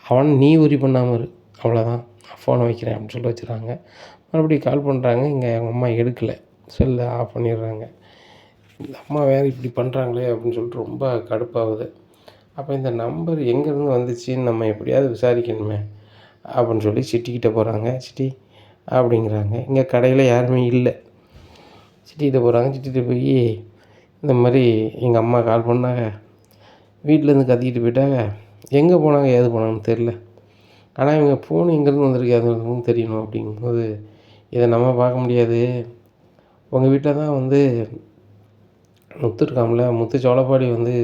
அவன் நீ உரி பண்ணாமல் இரு, அவ்வளோதான், நான் ஃபோனை வைக்கிறேன் அப்படின்னு சொல்லி வச்சுறாங்க. மறுபடியும் கால் பண்ணுறாங்க, இங்கே அவங்க அம்மா எடுக்கலை, செல்லை ஆஃப் பண்ணிடுறாங்க. இந்த அம்மா வேறு இப்படி பண்ணுறாங்களே அப்படின்னு சொல்லிட்டு ரொம்ப கடுப்பாகுது. அப்போ இந்த நம்பர் எங்கேருந்து வந்துச்சுன்னு நம்ம எப்படியாவது விசாரிக்கணுமே அப்படின்னு சொல்லி சிட்டிக்கிட்ட போகிறாங்க. சிட்டி அப்படிங்கிறாங்க. இங்கே கடையில் யாருமே இல்லை. சிட்டிக்கிட்ட போகிறாங்க. சிட்டிகிட்ட போய் இந்த மாதிரி எங்கள் அம்மா கால் பண்ணாங்க, வீட்டிலேருந்து கத்திக்கிட்டு போயிட்டாங்க, எங்கே போனாங்க ஏது போனாங்கன்னு தெரில, ஆனால் இவங்க ஃபோன் எங்கேருந்து வந்திருக்கு அதுன்னு தெரியணும் அப்படிங்கும்போது, இதை நம்ம பார்க்க முடியாது, உங்கள் வீட்டில் தான் வந்து முத்து இருக்கான்ல, முத்து சோளப்பாடி வந்து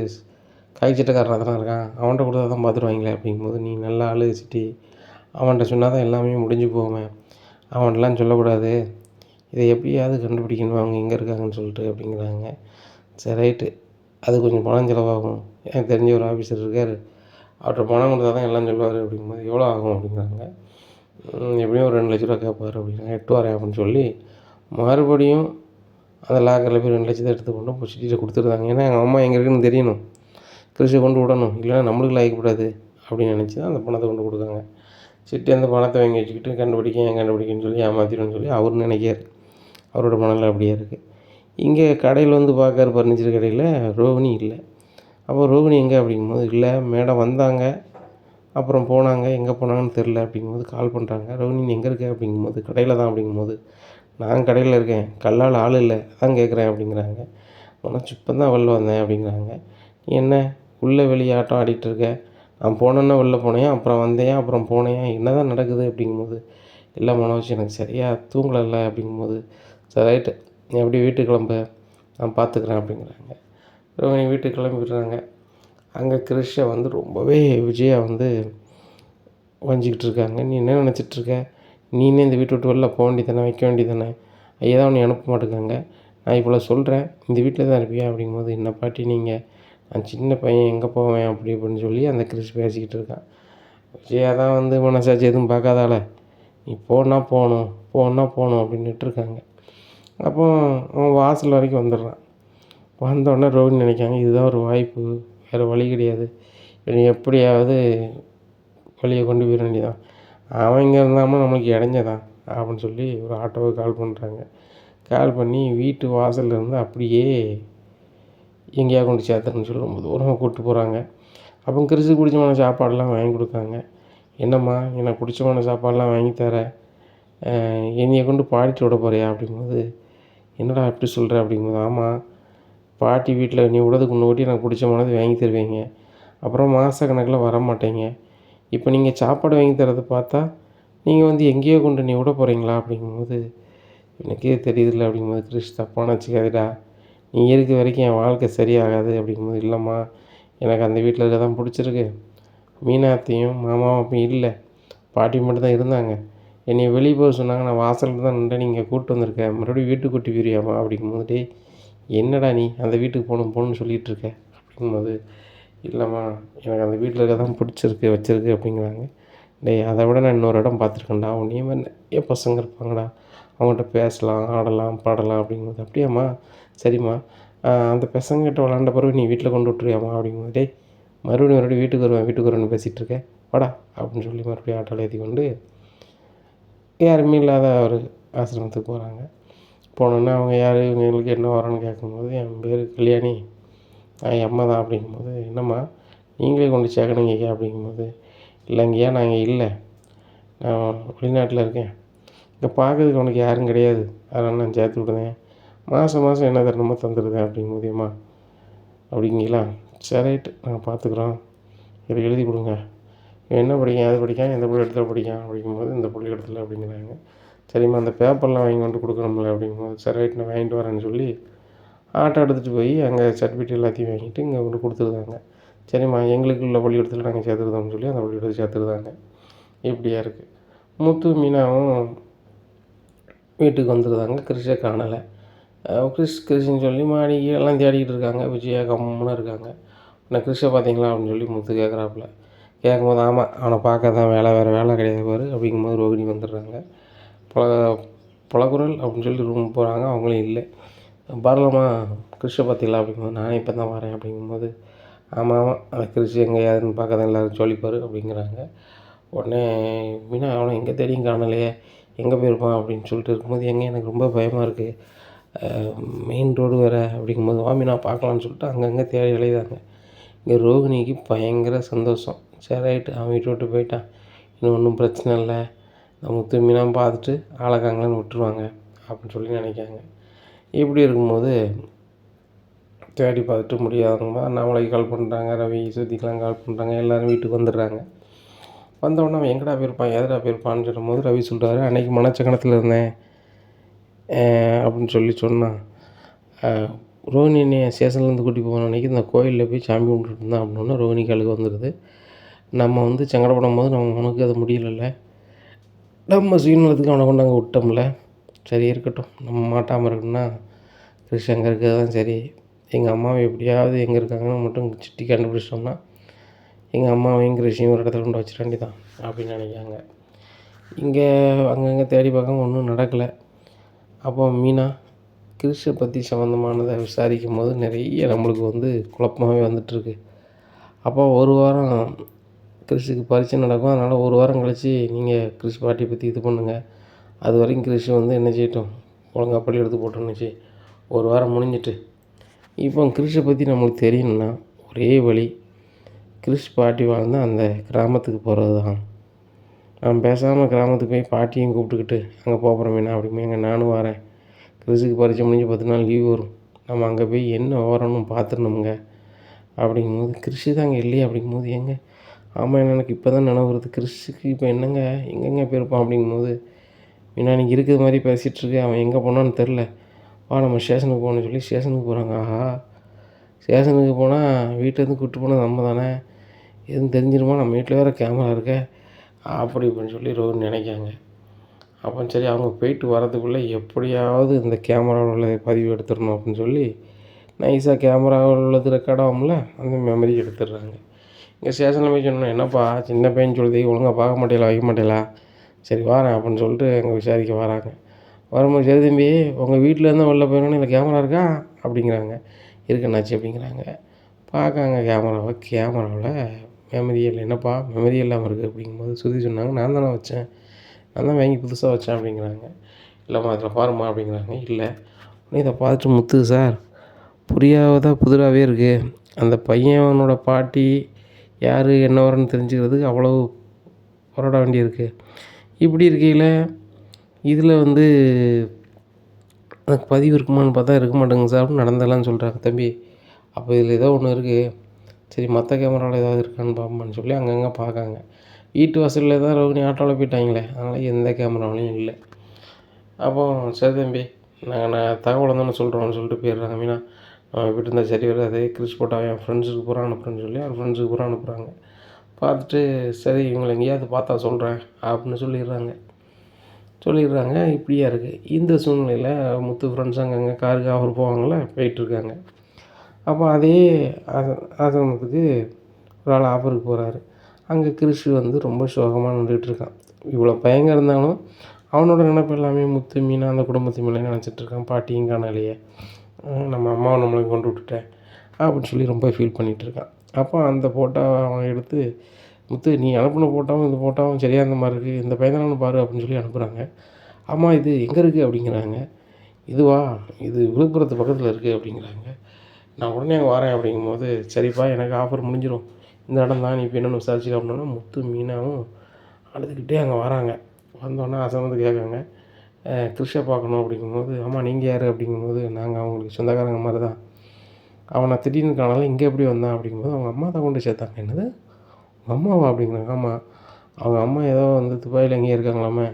காய்ச்சட்டக்காரனாக தானே இருக்கான், அவன்கிட்ட கொடுத்தா தான் பார்த்துருவாங்களே அப்படிங்கும்போது, நீ நல்லா ஆளு சிட்டி, அவன்கிட்ட சொன்னால் தான் எல்லாமே முடிஞ்சு போவேன், அவன்கிட்டலாம் சொல்லக்கூடாது, இதை எப்படியாவது கண்டுபிடிக்கணும் அவங்க எங்கே இருக்காங்கன்னு சொல்லிட்டு அப்படிங்கிறாங்க. சரி ரைட்டு, அது கொஞ்சம் பணம் செலவாகும், எனக்கு தெரிஞ்ச ஒரு ஆஃபீஸர் இருக்கார், அவர்கிட்ட பணம் கொடுத்தா தான் எல்லாம் சொல்லுவார் அப்படிங்கும்போது, எவ்வளோ ஆகும் அப்படிங்கிறாங்க. எப்படியும் ஒரு 2,00,000 ரூபா கேட்பார் அப்படிங்கிறாங்க. எட்டு வரேன் அப்படின்னு சொல்லி மறுபடியும் அந்த லாக்கரில் போய் 2,00,000 எடுத்துக்கொண்டு போய் சிட்டியில் கொடுத்துருந்தாங்க. ஏன்னா எங்கள் அம்மா எங்கே இருக்குன்னு தெரியணும், கிறிஷை கொண்டு விடணும், இல்லைன்னா நம்மளுக்கு லாய்க்கப்படாது அப்படின்னு நினச்சி தான் அந்த பணத்தை கொண்டு கொடுக்காங்க. சிட்டி அந்த பணத்தை வாங்கி வச்சுக்கிட்டு கண்டுபிடிக்கன்னு சொல்லி ஏமாற்றிடுன்னு சொல்லி அவர் நினைக்கார், அவரோட மனநிலை அப்படியே இருக்குது. இங்கே கடையில் வந்து பார்க்காரு, ஃபர்னிச்சர் கடையில் ரோகிணி இல்லை. அப்போ ரோகிணி எங்கே அப்படிங்கும்போது, இல்லை மேடம் வந்தாங்க அப்புறம் போனாங்க, எங்கே போனாங்கன்னு தெரில அப்படிங்கும்போது கால் பண்ணுறாங்க. ரோகிணி எங்கே இருக்க அப்படிங்கும்போது, கடையில் தான் அப்படிங்கும்போது, நான் கடையில் இருக்கேன், கல்லால் ஆள் இல்லை, அதான் கேட்குறேன் அப்படிங்கிறாங்க. உனக்கு இப்போ தான் வெளில வந்தேன் அப்படிங்கிறாங்க. நீ என்ன உள்ளே வெளியே ஆட்டம் ஆடிட்டு இருக்க? நான் போனேன்னா வெளில போனேன், அப்புறம் வந்தேன், அப்புறம் போனேன், என்ன தான் நடக்குது அப்படிங்கும்போது, இல்லை மனோஜ் எனக்கு சரியாக தூங்கலைல்ல அப்படிங்கும்போது, சரி ரைட்டு நீ அப்படியே வீட்டுக்கு கிளம்பு, நான் பார்த்துக்குறேன் அப்படிங்கிறாங்க. ரோஹிணி வீட்டுக்கு கிளம்பி விடுறாங்க. அங்கே கிருஷை வந்து ரொம்பவே விஜயா வந்து வஞ்சிக்கிட்டு இருக்காங்க. நீ என்ன நினச்சிட்ருக்க? நீனே இந்த வீட்டை விட்டு வெளில போக வேண்டியதானே, வைக்க வேண்டியதானே, ஐயா தான் உன்னை அனுப்ப மாட்டேங்காங்க, நான் இவ்வளோ சொல்கிறேன், இந்த வீட்டில் தான் இருப்பியா அப்படிங்கும்போது, என்ன பாட்டி நீங்கள், நான் சின்ன பையன் எங்கே போவேன் அப்படி இப்படின்னு சொல்லி அந்த கிறிஸ் பேசிக்கிட்டு இருக்கான். விஜயா தான் வந்து மனசாட்சி எதுவும் பார்க்காதால, நீ போனா போகணும், போனா போகணும் அப்படின்னுட்டு இருக்காங்க. அப்போ அவன் வாசல் வரைக்கும் வந்துடுறான். வந்தோடனே ரோஹிணி நினைக்காங்க, இதுதான் ஒரு வாய்ப்பு, வேறு வழி கிடையாது, நீ எப்படியாவது வெளியே கொண்டு போயிட வேண்டியதான், அவன் இங்கே இருந்தாமல் நம்மளுக்கு இடைஞ்சதான் அப்படின்னு சொல்லி ஒரு ஆட்டோவுக்கு கால் பண்ணுறாங்க. கால் பண்ணி வீட்டு வாசலில் இருந்து அப்படியே எங்கேயா கொண்டு சேர்த்துறேன்னு சொல்லி ரொம்ப தூரமாக கூப்பிட்டு போகிறாங்க. அப்போ கிறிஸுக்கு பிடிச்சமான சாப்பாடெல்லாம் வாங்கி கொடுக்காங்க. என்னம்மா எனக்கு பிடிச்சமான சாப்பாடெல்லாம் வாங்கி தர, என்னையை கொண்டு பாட்டி விட போறியா அப்படிங்கும்போது, என்னடா எப்படி சொல்கிற அப்படிங்கும்போது, ஆமாம் பாட்டி வீட்டில் நீ விடுறதுக்கு முன்னாடி எனக்கு பிடிச்சமானது வாங்கி தருவீங்க, அப்புறம் மாத கணக்கில் வர மாட்டேங்க, இப்போ நீங்கள் சாப்பாடு வாங்கி தரதை பார்த்தா நீங்கள் வந்து எங்கேயோ கொண்டு நீ விட போகிறீங்களா அப்படிங்கும்போது, எனக்கே தெரியுதில்ல அப்படிங்கும்போது, கிறிஸ் தப்பான வச்சுக்காதடா, நீ இருக்க வரைக்கும் என் வாழ்க்கை சரியாகாது அப்படிங்கும்போது, இல்லைம்மா எனக்கு அந்த வீட்டில் இருக்க தான் பிடிச்சிருக்கு, மீனாத்தையும் மாமாவும் அப்போ இல்லை, பாட்டி மட்டும் தான் இருந்தாங்க, என்னை வெளியே போக சொன்னாங்க, நான் வாசலில் தான் நின்று நீங்கள் கூப்பிட்டு வந்திருக்கேன், மறுபடியும் வீட்டுக்கு கூட்டி போயிடுவியாம்மா அப்படிங்கும்போது, டேய் என்னடா நீ அந்த வீட்டுக்கு போகணும்னு சொல்லிகிட்டு இருக்க அப்படிங்கும்போது, இல்லைம்மா எனக்கு அந்த வீட்டில் இருக்க தான் பிடிச்சிருக்கு வச்சுருக்கு அப்படிங்கிறாங்க. டேய் அதை விட நான் இன்னொரு இடம் பார்த்துருக்கேன்டா, உன்னையே மாதிரி நிறைய பசங்க இருப்பாங்கடா, அவங்கள்ட்ட பேசலாம், ஆடலாம், பாடலாம் அப்படிங்கும்போது, அப்படியாம்மா சரிம்மா, அந்த பசங்ககிட்ட விளாண்ட பிறகு நீ வீட்டில் கொண்டு விட்டுருவியாம்மா அப்படிங்கும்போது, டேய் மறுபடியும் வீட்டுக்கு வருவேன்னு பேசிகிட்டு இருக்கேன் வாடா அப்படின்னு சொல்லி மறுபடியும் ஆட்டோவில் ஏற்றி கொண்டு யாருமே இல்லாத ஒரு ஆசிரமத்துக்கு போகிறாங்க. போனோன்னே அவங்க யார், இவங்களுக்கு என்ன வரணும்னு கேட்கும்போது, என் பேர் கல்யாணி, நான் என் அம்மா தான் அப்படிங்கும்போது, என்னம்மா நீங்களே கொண்டு சேர்க்கணுங்கய்யா அப்படிங்கும்போது, இல்லைங்கய்யா நாங்கள் இல்லை, நான் வெளிநாட்டில் இருக்கேன், இங்கே பார்க்கறதுக்கு உனக்கு யாரும் கிடையாது, அதனால் நான் சேர்த்து விடுதேன், மாதம் என்ன தரணுமோ தந்துடுதேன் அப்படிங்கும்போது, அம்மா அப்படிங்களா, சரி ரைட்டு நாங்கள் பார்த்துக்குறோம், இதை எழுதி கொடுங்க, என்ன படிக்கான் அது படிக்கான் எந்த பள்ளிக்கூடத்தில் படிக்கான் அப்படிங்கும்போது, இந்த பள்ளிக்கூடத்தில் அப்படிங்கிறாங்க. சரிம்மா அந்த பேப்பர்லாம் வாங்கி கொண்டு கொடுக்கணும்ல அப்படிங்கும்போது, சரி ரைட் நான் வாங்கிட்டு வரேன்னு சொல்லி ஆட்டோ எடுத்துகிட்டு போய் அங்கே சர்டிஃபிகேட் எல்லாத்தையும் வாங்கிட்டு இங்கே கொண்டு கொடுத்துருந்தாங்க. சரிம்மா எங்களுக்கு உள்ள பள்ளிக்கூடத்தில் நாங்கள் சேர்த்துருதோம்னு சொல்லி அந்த பள்ளிக்கூடத்தில் சேர்த்துருந்தாங்க. இப்படியா இருக்குது. முத்து மீனாவும் வீட்டுக்கு வந்துருந்தாங்க. கிறிஷை காணலை. கிறிஷ்ன்னு சொல்லி மாடி எல்லாம் தேடிக்கிட்டு இருக்காங்க. விஜயா கம்முன்னு இருக்காங்க. நான் கிறிஷை பார்த்தீங்களா அப்படின்னு சொல்லி முத்து கேட்குறாப்புல. கேட்கும்போது ஆமாம் அவனை பார்க்க தான் வேறு வேலை கிடையாது பாரு அப்படிங்கும்போது ரோகிணி வந்துடுறாங்க. புலகுரல் அப்படின்னு சொல்லி ரூம் போகிறாங்க. அவங்களும் இல்லை. பாரலம்மா கிறிஷை பார்த்தீங்களா அப்படிங்கும்போது, நானே இப்போ தான் வரேன் அப்படிங்கும்போது, ஆமாம் அந்த கிறிஷ் எங்கே யாருன்னு பார்க்க தான் எல்லோரும் சொல்லிப்பார் அப்படிங்கிறாங்க. உடனே மீனா அவனை எங்கே தேடியும் காணலையே, எங்கே போயிருப்பான் அப்படின்னு சொல்லிட்டு இருக்கும்போது, எனக்கு ரொம்ப பயமாக இருக்குது, மெயின் ரோடு வேறு அப்படிங்கும்போது, வா மீனா பார்க்கலான்னு சொல்லிட்டு அங்கங்கே தேடி அலையுதாங்க. இங்கே ரோகிணிக்கு பயங்கர சந்தோஷம். சரி ரைட்டு அவன் வீட்டு விட்டு போயிட்டான், இன்னும் ஒன்றும் பிரச்சனை இல்லை, நம்ம முத்து மீனாக பார்த்துட்டு ஆளக்காங்களான்னு விட்டுருவாங்க அப்படின்னு சொல்லி நினைக்காங்க. இப்படி இருக்கும்போது தேடி பார்த்துட்டு முடியாதவங்க அண்ணாமலைக்கு கால் பண்ணுறாங்க, ரவி சுத்திக்கெலாம் கால் பண்ணுறாங்க, எல்லோரும் வீட்டுக்கு வந்துடுறாங்க. வந்தவுடனே அவன் எங்கடா போயிருப்பான் எதடா போயிருப்பான்னு சொல்லும்போது ரவி சொல்கிறாரு, அன்றைக்கி மனச்சக்கணத்தில் இருந்தேன் அப்படின்னு சொல்லி சொன்னான். ரோஹிணி என்னைய ஸ்டேஷன்லேருந்து கூட்டி போன அன்றைக்கி இந்த கோயிலில் போய் சாமி கும்பிட்டுட்டு இருந்தான் அப்படின்னா ரோஹிணி காலுக்கு வந்துடுது. நம்ம வந்து சங்கடப்படும் போது நம்ம உனக்கு அது முடியலைல்ல, நம்ம சுயநலத்துக்கு அவனை கொண்டு அங்கே விட்டோம்ல, சரி இருக்கட்டும், நம்ம மாட்டாமல் இருக்கணும்னா கிறிஷ் அங்கே இருக்கிறது தான் சரி, எங்கள் அம்மாவை எப்படியாவது எங்கே இருக்காங்கன்னு மட்டும் சுட்டி கண்டுபிடிச்சிட்டோம்னா எங்கள் அம்மாவையும் கிறிஷையும் ஒரு இடத்துல கொண்டு வச்சிட வேண்டியதான் அப்படின்னு நினைக்காங்க. இங்கே அங்கங்கே தேடி பார்க்க ஒன்றும் நடக்கலை. அப்போ மீனா கிறிஷை பற்றி சம்மந்தமானதை விசாரிக்கும் போது நிறைய நம்மளுக்கு வந்து குழப்பமாகவே வந்துட்டுருக்கு. அப்போ ஒரு வாரம் கிறிஷுக்கு பரீட்சை நடக்கும், அதனால் ஒரு வாரம் கழித்து நீங்கள் கிறிஷ் பாட்டியை பற்றி இது பண்ணுங்கள், அது வரைக்கும் கிறிஷ் வந்து என்ன செய்யட்டும், ஒழுங்காக பள்ளி எடுத்து போட்டோன்னுச்சு. ஒரு வாரம் முடிஞ்சிட்டு இப்போ கிறிஷை பற்றி நம்மளுக்கு தெரியணும்னா ஒரே வழி, கிறிஷ் பாட்டி வாழ்ந்த அந்த கிராமத்துக்கு போகிறது தான் நான் பேசாமல் கிராமத்துக்கு போய் பாட்டியும் கூப்பிட்டுக்கிட்டு அங்கே போகிறோம் மீனா அப்படிங்க நானும் வரேன். கிறிஸுக்கு பரீட்சை முடிஞ்சு 10 நாள் லீவ் வரும். நம்ம அங்கே போய் என்ன விவரம்னு பார்த்துடணுமுங்க அப்படிங்கும்போது கிறிஷு தாங்க இல்லையே அப்படிங்கும்போது ஏங்க ஆமாம் எனக்கு இப்போ தான் நினைவு வருது. கிறிஸுக்கு இப்போ என்னங்க எங்கெங்க போயிருப்பான் அப்படிங்கும்போது மீனா நீங்கள் இருக்கிற மாதிரி பேசிகிட்ருக்கு. அவன் எங்கே போனான்னு தெரில. வா நம்ம ஸ்டேஷனுக்கு போகணும்னு சொல்லி ஸ்டேஷனுக்கு போகிறாங்க. ஆஹா ஸ்டேஷனுக்கு போனால் வீட்டிலேருந்து கூப்பிட்டு போனது நம்ம தானே, எதுவும் தெரிஞ்சிருமா, நம்ம வீட்டில் வேறு கேமரா இருக்க அப்படி இப்படின்னு சொல்லி ரோஹினி நினைக்காங்க. அப்போ சரி அவங்க போயிட்டு வரதுக்குள்ளே எப்படியாவது இந்த கேமராவில் உள்ளதை பதிவு எடுத்துடணும் அப்படின்னு சொல்லி நைஸாக கேமராவில் உள்ளது ரெக்கார்ட் ஆகும்ல அந்த மெமரி எடுத்துடுறாங்க. இங்கே ஸ்டேஷனில் போய் சொன்னோம், என்னப்பா சின்ன பையன் சொல்லுது ஒழுங்காக பார்க்க மாட்டேலா வைக்க மாட்டேலா, சரி வரேன் அப்படின்னு சொல்லிட்டு அங்கே விசாரிக்க வராங்க. வரும்போது சரி தம்பி உங்கள் வீட்டிலேருந்து வெளில போயிடணும் இல்லை கேமரா இருக்கா அப்படிங்கிறாங்க. இருக்குண்ணாச்சி அப்படிங்கிறாங்க. பார்க்காங்க கேமராவில் மெமரி இல்லை. என்னப்பா மெமரி இல்லாமல் இருக்குது அப்படிங்கும்போது சுற்றி சொன்னாங்க, நான் தானே வச்சேன், நான் தான் வாங்கி புதுசாக வச்சேன் அப்படிங்கிறாங்க. இல்லைம்மா அதில் பாரும்மா அப்படிங்கிறாங்க. இல்லை இதை பார்த்துட்டு முத்து சார் புதிராகவே இருக்குது. அந்த பையனோட பாட்டி யார் என்ன வரன்னு தெரிஞ்சுக்கிறதுக்கு அவ்வளோ போராட வேண்டியிருக்கு. இப்படி இருக்கையில் இதில் வந்து அதுக்கு பதிவு இருக்குமான்னு பார்த்தா இருக்க மாட்டேங்குது சார் அப்படின்னு நடந்தெல்லாம் சொல்கிறாங்க. தம்பி அப்போ இதில் ஏதோ ஒன்று இருக்குது, சரி மற்ற கேமராவில் ஏதாவது இருக்கான்னு பார்ப்போம்னு சொல்லி அங்கங்கே பார்க்காங்க. வீட்டு வாசலில் தான் ரோஹினி ஆட்டோவில் போயிட்டாங்களே, அதனால் எந்த கேமராவிலையும் இல்லை. அப்போது சரி தம்பி நான் தகவல் வந்தோன்னு சொல்கிறோன்னு சொல்லிட்டு போயிடுறாங்க. மீனா வீட்டு இருந்தால் சரி வராது, கிறிஸ் போட்டால் என் ஃப்ரெண்ட்ஸுக்கு பூரா அனுப்புகிறேன்னு சொல்லி அவன் ஃப்ரெண்ட்ஸுக்கு பூரா அனுப்புகிறாங்க. பார்த்துட்டு சரி இவங்களை எங்கேயாவது பார்த்தா சொல்கிறேன் அப்படின்னு சொல்லிடுறாங்க. இப்படியா இருக்குது. இந்த சூழ்நிலையில் முத்து ஃப்ரெண்ட்ஸ் அங்கங்கே காருக்கு அவர் போவாங்களே போயிட்டுருக்காங்க. அப்போ அதே ஆசிரமத்துக்கு ஒரு ஆள் ஆஃபருக்கு போகிறாரு. அங்கே கிறிஷு வந்து ரொம்ப சோகமாக நின்றுட்டுருக்கான். இவ்வளோ பையங்க இருந்தாலும் அவனோட நினைப்பு எல்லாமே முத்து மீனா அந்த குடும்பத்து மேலே நினச்சிட்ருக்கான். பாட்டியும் காணலையே, நம்ம அம்மாவை நம்மளை கொண்டு விட்டுட்டேன் அப்படின்னு சொல்லி ரொம்ப ஃபீல் பண்ணிகிட்ருக்கான். அப்போ அந்த ஃபோட்டோவை அவன் எடுத்து முத்து நீ அனுப்பின ஃபோட்டோவும் இந்த ஃபோட்டோவும் சரியாக இந்த மாதிரி இருக்குது, இந்த பையன் தானே பாரு அப்படின்னு சொல்லி அனுப்புகிறாங்க. ஆமாம் இது எங்கே இருக்குது அப்படிங்கிறாங்க. இதுவா இது விழுப்புரத்து பக்கத்தில் இருக்குது அப்படிங்கிறாங்க. நான் உடனே அங்கே வரேன் அப்படிங்கும்போது சரிப்பா எனக்கு ஆஃபர் முடிஞ்சிடும், இந்த இடம் தான் நீ இப்போ என்னென்னு விசாரிச்சு அப்படின்னா முத்து மீனாவும் அழுதுகிட்டே அங்கே வராங்க. வந்தோடனே அசமந்து கேட்காங்க, கிறிஷை பார்க்கணும் அப்படிங்கும்போது ஆமாம் நீங்கள் யார் அப்படிங்கும்போது நாங்கள் அவங்களுக்கு சொந்தக்காரங்க மாதிரி தான், அவனை திடீர்னு காணாலும் இங்கே எப்படி வந்தான் அப்படிங்கும்போது அவங்க அம்மா தான் கொண்டு சேர்த்தாங்க. என்னது உங்கள் அம்மாவா அப்படிங்கிறாங்க. ஆமாம் அவங்க அம்மா ஏதோ வந்து துபாயில் எங்கேயும் இருக்காங்களாமே,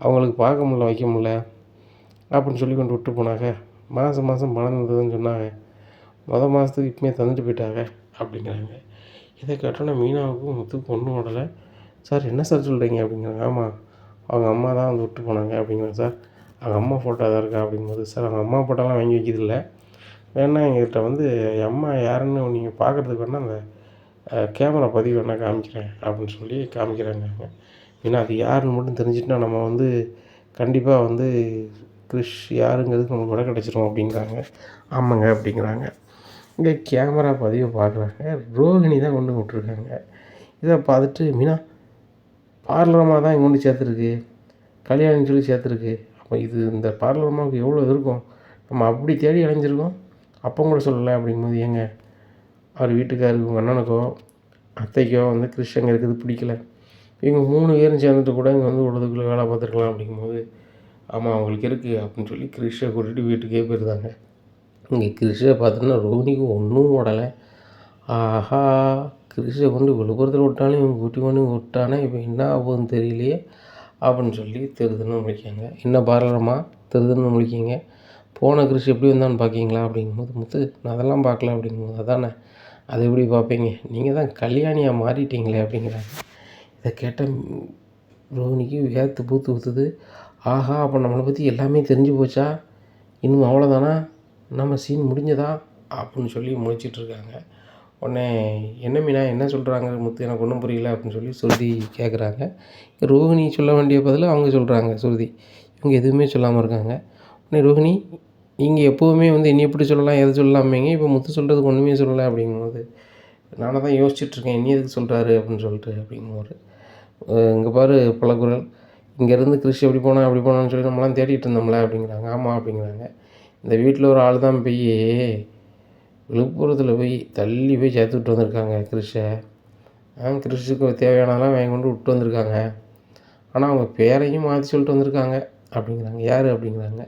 அவங்களுக்கு பார்க்க முடியல வைக்க முடியல அப்படின்னு சொல்லி கொண்டு விட்டு போனாங்க. மாதம் பணம் இருந்ததுன்னு சொன்னாங்க, மாதத்துக்கு இப்போமே தந்துட்டு போயிட்டாங்க அப்படிங்கிறாங்க. இதை கேட்டோன்னே மீனாவுக்கும் முத்துக்கு ஒன்றும் ஓடலை. சார் என்ன சார் சொல்கிறீங்க அப்படிங்கிறாங்க. ஆமாம் அவங்க அம்மா தான் வந்து விட்டு போனாங்க அப்படிங்கிறாங்க. சார் அவங்க அம்மா ஃபோட்டோ தான் இருக்கா அப்படிங்கும்போது சார் அவங்க அம்மா ஃபோட்டோலாம் வாங்கி வைக்கிறதில்ல, வேணா எங்கள்கிட்ட வந்து என் அம்மா யாருன்னு நீங்கள் பார்க்குறதுக்கு வேணால் அந்த கேமரா பதிவு வேணால் காமிக்கிறேன் அப்படின்னு சொல்லி காமிக்கிறாங்க. ஏன்னா அது யாருன்னு மட்டும் தெரிஞ்சுட்டுனா நம்ம வந்து கண்டிப்பாக வந்து கிறிஷ் யாருங்கிறதுக்கு நமக்கு விட கிடச்சிரும் அப்படிங்கிறாங்க. ஆமாங்க அப்படிங்கிறாங்க. இங்கே கேமரா பதிவை பார்க்குறாங்க. ரோஹிணி தான் கொண்டு விட்ருக்காங்க. இதை பார்த்துட்டு மீனா பார்லரமாக தான் இங்கே கொண்டு சேர்த்துருக்கு, கல்யாணம்னு சொல்லி சேர்த்துருக்கு. அப்போ இது இந்த பார்லரமாவுக்கு எவ்வளோ இருக்கும், நம்ம அப்படி தேடி அலைஞ்சிருக்கோம், அப்போ கூட சொல்லலை அப்படிங்கும்போது ஏங்க அவர் வீட்டுக்காருக்கு உங்கள் அண்ணனுக்கோ அத்தைக்கோ வந்து கிறிஷ் அங்கே இருக்கிறது பிடிக்கல, இவங்க 3 பேரும் சேர்ந்துட்டு கூட இங்கே வந்து உள்ளதுக்குள்ளே வேலை பார்த்துருக்கலாம் அப்படிங்கும்போது ஆமாம் அவங்களுக்கு இருக்குது அப்படின்னு சொல்லி கிறிஷை கூட்டிகிட்டு வீட்டுக்கே போயிருந்தாங்க. இங்கே கிறிஷை பார்த்தோன்னா ரோஹினிக்கு ஒன்றும் ஓடலை. ஆஹா கிறிஷை கொண்டு விழுப்புரத்தில் விட்டாலும் இவங்க கூட்டி கொண்டு விட்டானே இப்போ என்ன ஆகுதுன்னு தெரியலையே அப்படின்னு சொல்லி திருதுன்னு முழிக்காங்க. என்ன பார்லரமா திருதுன்னு முழிக்கிங்க, போன கிறிஷ் எப்படி வந்தான்னு பார்க்கிங்களா அப்படிங்கும்போது முத்து நான் அதெல்லாம் பார்க்கல அப்படிங்கும்போது அதானே அதை எப்படி பார்ப்பீங்க, நீங்கள் தான் கல்யாணியாக மாறிட்டீங்களே அப்படிங்கிறாங்க. இதை கேட்ட ரோஹினிக்கு வேர்த்து பூத்து ஊற்றுது. ஆஹா அப்போ நம்மளை பற்றி எல்லாமே தெரிஞ்சு போச்சா, இன்னும் அவ்வளோதானா, நம்ம சீன் முடிஞ்சதா அப்படின்னு சொல்லி முழிச்சிட்ருக்காங்க. உடனே என்ன மீனா என்ன சொல்கிறாங்க முத்து எனக்கு ஒன்றும் புரியல அப்படின்னு சொல்லி சுருதி கேட்குறாங்க. ரோஹினி சொல்ல வேண்டிய பதில் அவங்க சொல்கிறாங்க. சுருதி இவங்க எதுவுமே சொல்லாமல் இருக்காங்க. உடனே ரோஹினி நீங்கள் எப்போவுமே வந்து என்னை எப்படி சொல்லலாம் எதை சொல்லலாமேங்க, இப்போ முத்து சொல்கிறதுக்கு ஒன்றுமே சொல்லலை அப்படிங்கும்போது நானே தான் யோசிச்சுட்ருக்கேன் இனி எதுக்கு சொல்கிறாரு அப்படின்னு சொல்லிட்டு அப்படிங்கும்போது இங்கே பாரு பழக்குறல், இங்கேருந்து கிறிஷ் எப்படி போனால் அப்படி போனான்னு சொல்லி நம்மளாம் தேடிட்டு இருந்தோம்ல அப்படிங்கிறாங்க. ஆமாம் அப்படிங்கிறாங்க. இந்த வீட்டில் ஒரு ஆள் தான் போய் விழுப்புரத்தில் போய் தள்ளி போய் சேர்த்து விட்டு வந்திருக்காங்க கிறிஷை. கிறிஷுக்கு தேவையானதெல்லாம் வாங்கி கொண்டு விட்டு வந்திருக்காங்க. ஆனால் அவங்க பேரையும் மாற்றி சொல்லிட்டு வந்திருக்காங்க அப்படிங்கிறாங்க. யார் அப்படிங்கிறாங்க.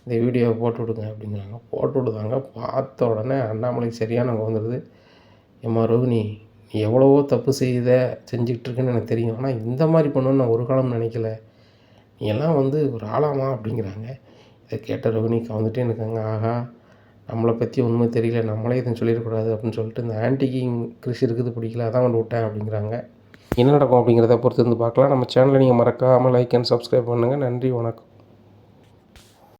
இந்த வீடியோவை போட்டு விடுங்க அப்படிங்கிறாங்க. போட்டு விடுதாங்க. பார்த்த உடனே அண்ணாமலைக்கு சரியான வந்துடுது. ஏம்மா ரோகிணி, நீ எவ்வளவோ தப்பு செஞ்சுக்கிட்டு இருக்கேன்னு எனக்கு தெரியும். ஆனால் இந்த மாதிரி பண்ணணுன்னு நான் ஒரு காலம் நினைக்கல. நீ எல்லாம் ஒரு ஆளாமா அப்படிங்கிறாங்க. இதை கேட்ட ரோகிணி கவுந்துட்டே இருக்காங்க. ஆஹா, நம்மளை பற்றி உண்மை தெரியல, நம்மளே எதுவும் சொல்லிடக்கூடாது அப்படின்னு சொல்லிட்டு இந்த ஆன்ட்டிக்கு கிறிஷ் இருக்குது பிடிக்கல, அதான் கொண்டு விட்டேன் அப்படிங்கிறாங்க. என்ன நடக்கும் அப்படிங்கிறத பொறுத்து பார்க்கலாம். நம்ம சேனலை நீங்கள் மறக்காமல் லைக் அண்ட் சப்ஸ்கிரைப் பண்ணுங்கள். நன்றி, வணக்கம்.